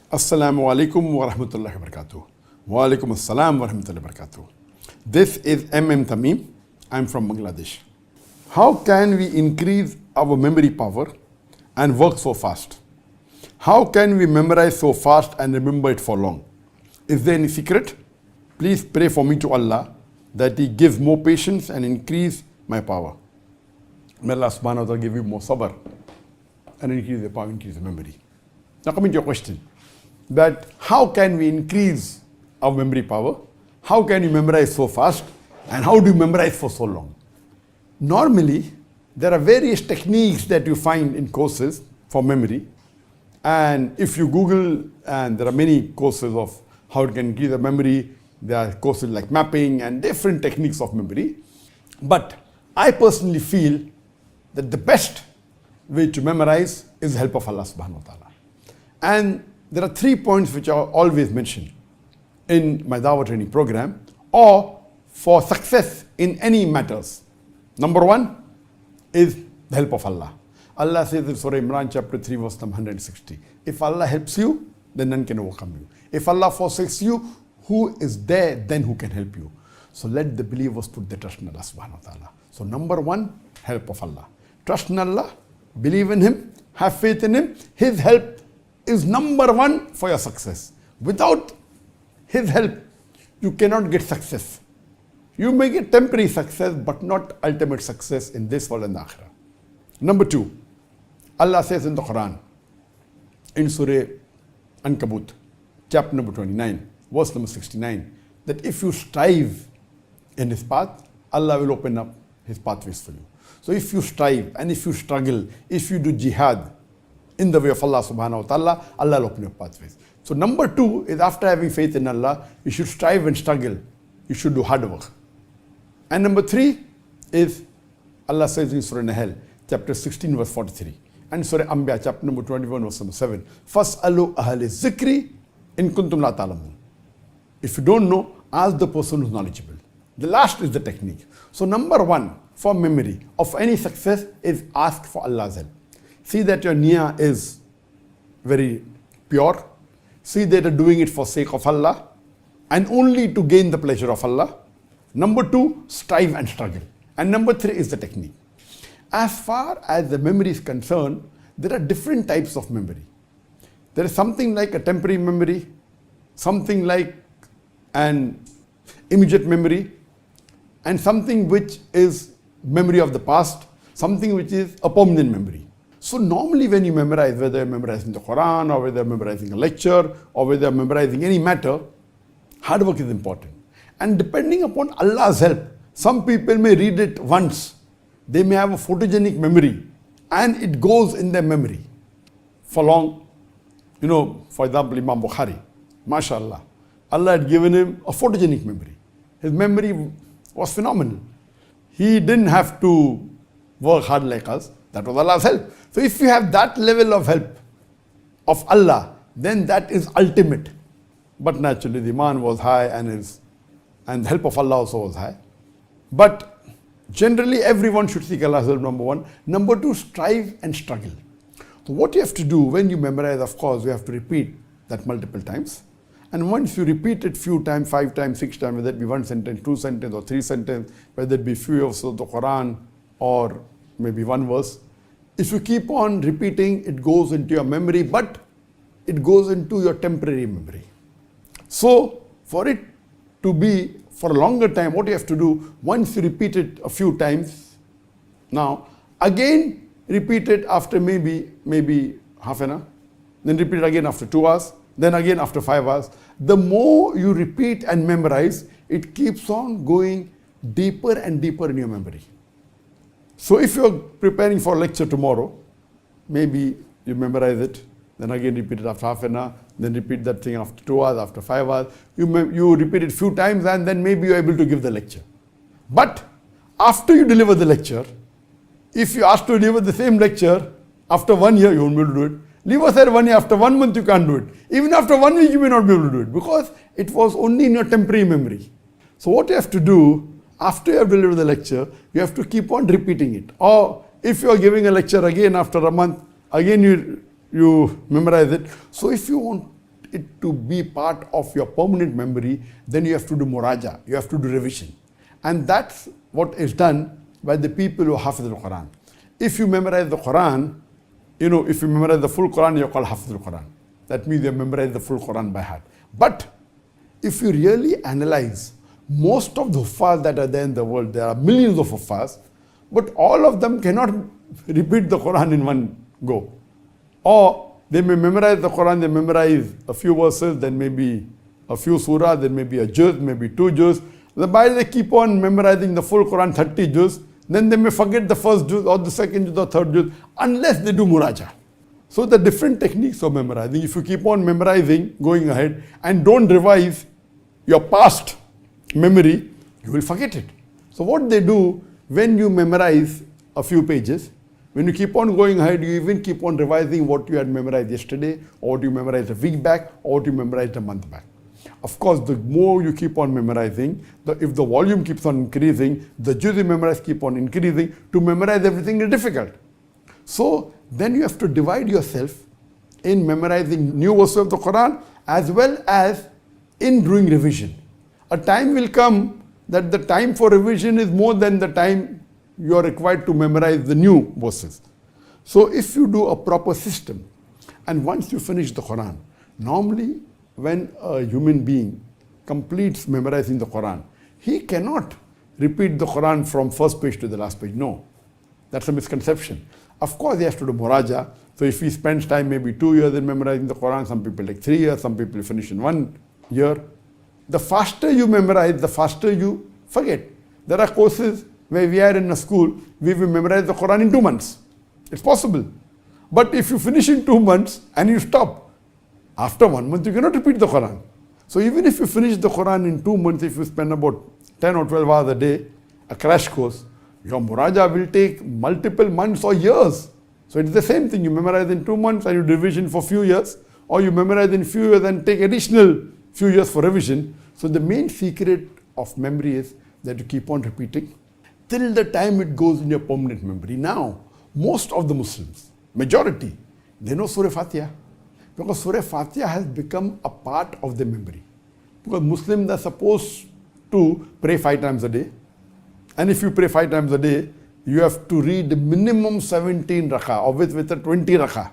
Assalamu alaikum wa rahmatullahi wa barakatuh. Wa alaikum assalam wa rahmatullahi wa barakatuh. This is M.M. Tamim. I'm from Bangladesh. How can we increase our memory power and work so fast? How can we memorize so fast and remember it for long? Is there any secret? Please pray for me to Allah that He gives more patience and increase my power. May Allah subhanahu wa ta'ala give you more sabr and increase the power, increase the memory. Now coming to your question, that how can we increase our memory power? How can you memorize so fast? And how do you memorize for so long? Normally, there are various techniques that you find in courses for memory. And if you Google, and there are many courses of how it can increase the memory, there are courses like mapping and different techniques of memory. But I personally feel that the best way to memorize is the help of Allah subhanahu wa ta'ala. And there are 3 points which I always mention in my Dawah training program or for success in any matters. Number 1 is the help of Allah. Allah says in Surah Imran chapter 3 verse number 160, if Allah helps you, then none can overcome you. If Allah forsakes you, who is there then who can help you? So let the believers put their trust in Allah subhanahu wa ta'ala. So number 1, help of Allah. Trust in Allah, believe in Him, have faith in Him. His help is number 1 for your success. Without His help, you cannot get success. You may get temporary success, but not ultimate success in this world and the akhirah. Number 2, Allah says in the Quran, in Surah Ankabut, chapter number 29, verse number 69, that if you strive in His path, Allah will open up His pathways for you. So if you strive and if you struggle, if you do jihad in the way of Allah subhanahu wa ta'ala, Allah will open your pathways. So number 2 is after having faith in Allah, you should strive and struggle. You should do hard work. And number 3 is Allah says in Surah Nahl, chapter 16, verse 43. And Surah Anbiya, chapter number 21, verse number 7. Fas'alu ahli zikri in kuntum la ta'lamun. If you don't know, ask the person who's knowledgeable. The last is the technique. So number 1 for memory of any success is ask for Allah's help. See that your niyyah is very pure. See that you're doing it for sake of Allah and only to gain the pleasure of Allah. Number 2, strive and struggle. And number 3 is the technique. As far as the memory is concerned, there are different types of memory. There is something like a temporary memory, something like an immediate memory, and something which is memory of the past, something which is a permanent memory. So normally when you memorize, whether you're memorizing the Quran or whether you're memorizing a lecture or whether you're memorizing any matter, hard work is important. And depending upon Allah's help, some people may read it once. They may have a photogenic memory and it goes in their memory for long. You know, for example, Imam Bukhari, mashallah, Allah had given him a photogenic memory. His memory was phenomenal. He didn't have to work hard like us. That was Allah's help. So if you have that level of help of Allah, then that is ultimate. But naturally the iman was high and the help of Allah also was high. But generally everyone should seek Allah's help, number 1. Number 2, strive and struggle. So what you have to do when you memorize, of course, you have to repeat that multiple times. And once you repeat it few times, 5 times, 6 times, whether it be 1 sentence, 2 sentences or 3 sentences, whether it be few of the Quran or maybe 1 verse, if you keep on repeating, it goes into your memory, but it goes into your temporary memory. So for it to be for a longer time, what you have to do, once you repeat it a few times, now again repeat it after maybe half an hour, then repeat it again after 2 hours, then again after 5 hours. The more you repeat and memorize, it keeps on going deeper and deeper in your memory. So if you're preparing for a lecture tomorrow, maybe you memorize it, then again repeat it after half an hour, then repeat that thing after 2 hours, after 5 hours. You repeat it few times and then maybe you're able to give the lecture. But after you deliver the lecture, if you ask to deliver the same lecture after 1 year, you won't be able to do it. Leave aside 1 year, after 1 month you can't do it. Even after 1 week you may not be able to do it because it was only in your temporary memory. So what you have to do, after you have delivered the lecture, you have to keep on repeating it. Or if you are giving a lecture again after a month, again you memorize it. So if you want it to be part of your permanent memory, then you have to do muraja, you have to do revision. And that's what is done by the people who hafiz al-Quran. If you memorize the Quran, if you memorize the full Quran, you're called hafiz al-Quran. That means you memorize the full Quran by heart. But if you really analyze most of the huffaz that are there in the world, there are millions of huffaz, but all of them cannot repeat the Quran in one go. Or they may memorize the Quran, they memorize a few verses, then maybe a few surah, then maybe a juz, maybe two juz. While they keep on memorizing the full Quran, 30 juz, then they may forget the first juz or the second juz or third juz, unless they do muraja. So the different techniques of memorizing, if you keep on memorizing, going ahead, and don't revise your past memory, you will forget it. So what they do, when you memorize a few pages, when you keep on going ahead, you even keep on revising what you had memorized yesterday, or what you memorized a week back, or what you memorized a month back. Of course, the more you keep on memorizing, if the volume keeps on increasing, the juz you memorize keep on increasing. To memorize everything is difficult. So then you have to divide yourself in memorizing new verses of the Quran as well as in doing revision. A time will come that the time for revision is more than the time you are required to memorize the new verses. So if you do a proper system, and once you finish the Quran, normally when a human being completes memorizing the Quran, he cannot repeat the Quran from first page to the last page. No, that's a misconception. Of course, he has to do muraja. So if he spends time maybe 2 years in memorizing the Quran, some people take 3 years, some people finish in 1 year. The faster you memorize, the faster you forget. There are courses where we are in a school, we will memorize the Quran in 2 months. It's possible. But if you finish in 2 months and you stop, after 1 month you cannot repeat the Quran. So even if you finish the Quran in 2 months, if you spend about 10 or 12 hours a day, a crash course, your muraja will take multiple months or years. So it's the same thing. You memorize in 2 months and you do revision for few years, or you memorize in few years and take additional few years for revision. So the main secret of memory is that you keep on repeating till the time it goes in your permanent memory. Now, most of the Muslims, majority, they know Surah Fatiha, because Surah Fatiha has become a part of their memory. Because Muslims are supposed to pray 5 times a day. And if you pray 5 times a day, you have to read minimum 17 rakah, or with a 20 rakah.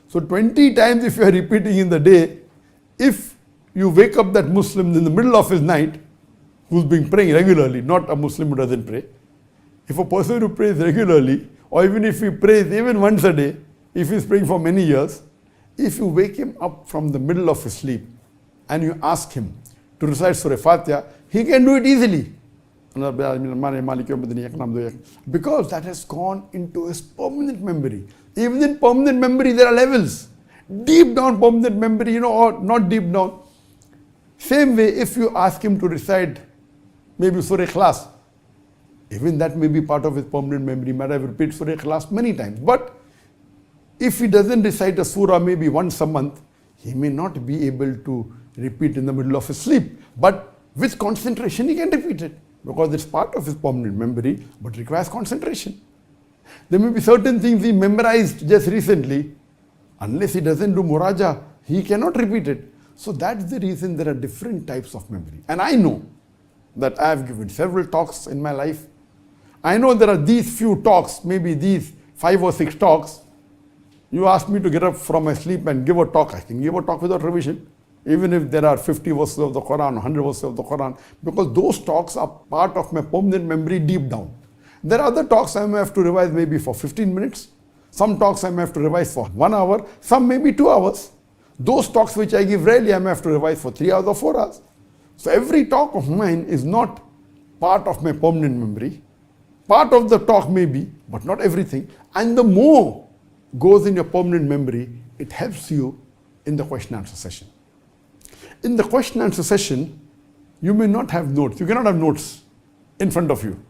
So 20 times if you are repeating in the day, if you wake up that Muslim in the middle of his night, who's been praying regularly, not a Muslim who doesn't pray. If a person who prays regularly, or even if he prays even once a day, if he's praying for many years, if you wake him up from the middle of his sleep and you ask him to recite Surah Fatiha, he can do it easily. Because that has gone into his permanent memory. Even in permanent memory, there are levels. Deep down permanent memory, or not deep down. Same way, if you ask him to recite maybe Surah Ikhlas, even that may be part of his permanent memory. He might have repeated Surah Ikhlas many times. But if he doesn't recite a surah maybe once a month, he may not be able to repeat in the middle of his sleep. But with concentration, he can repeat it, because it's part of his permanent memory, but requires concentration. There may be certain things he memorized just recently. Unless he doesn't do muraja, he cannot repeat it. So that's the reason there are different types of memory. And I know that I have given several talks in my life. I know there are these few talks, maybe these 5 or 6 talks. You ask me to get up from my sleep and give a talk. I can give a talk without revision. Even if there are 50 verses of the Quran, 100 verses of the Quran, because those talks are part of my permanent memory deep down. There are other talks I may have to revise maybe for 15 minutes. Some talks I may have to revise for 1 hour. Some maybe 2 hours. Those talks which I give rarely, I may have to revise for 3 hours or 4 hours. So every talk of mine is not part of my permanent memory. Part of the talk may be, but not everything. And the more goes in your permanent memory, it helps you in the question answer session. In the question answer session, you may not have notes. You cannot have notes in front of you.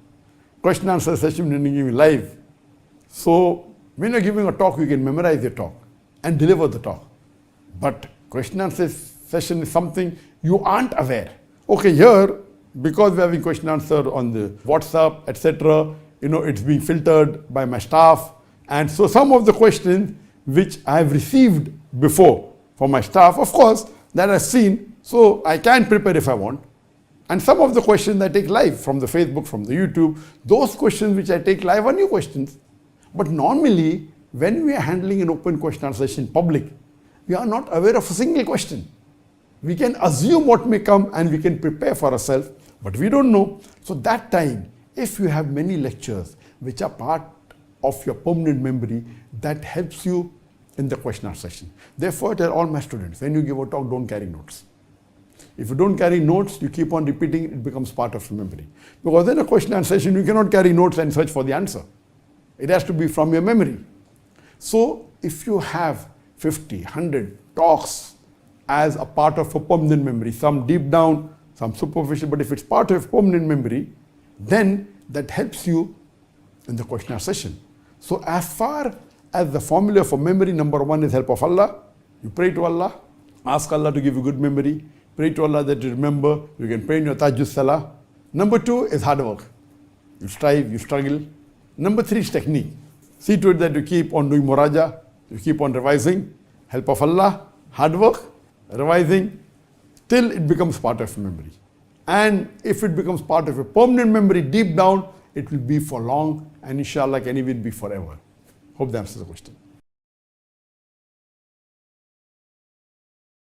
Question answer session when you give live. So when you're giving a talk, you can memorize your talk and deliver the talk. But question answer session is something you aren't aware. Okay, here, because we're having question answer on the WhatsApp, etc., it's being filtered by my staff. And so some of the questions which I have received before, for my staff, of course, that I've seen, so I can prepare if I want. And some of the questions I take live from the Facebook, from the YouTube, those questions which I take live are new questions. But normally, when we are handling an open question answer session in public, we are not aware of a single question. We can assume what may come and we can prepare for ourselves, but we don't know. So that time, if you have many lectures which are part of your permanent memory, that helps you in the question answer session. Therefore, I tell all my students, when you give a talk, don't carry notes. If you don't carry notes, you keep on repeating, it becomes part of your memory. Because in a question answer session, you cannot carry notes and search for the answer. It has to be from your memory. So if you have 50, 100 talks as a part of a permanent memory, some deep down, some superficial, but if it's part of permanent memory, then that helps you in the question answer session. So as far as the formula for memory, number one is help of Allah. You pray to Allah, ask Allah to give you good memory, pray to Allah that you remember, you can pray in your Tahajjud Salah. Number two is hard work. You strive, you struggle. Number three is technique. See to it that you keep on doing muraja, you keep on revising, help of Allah, hard work, revising, till it becomes part of your memory. And if it becomes part of a permanent memory deep down, it will be for long, and inshallah can even be forever. Hope that answers the question.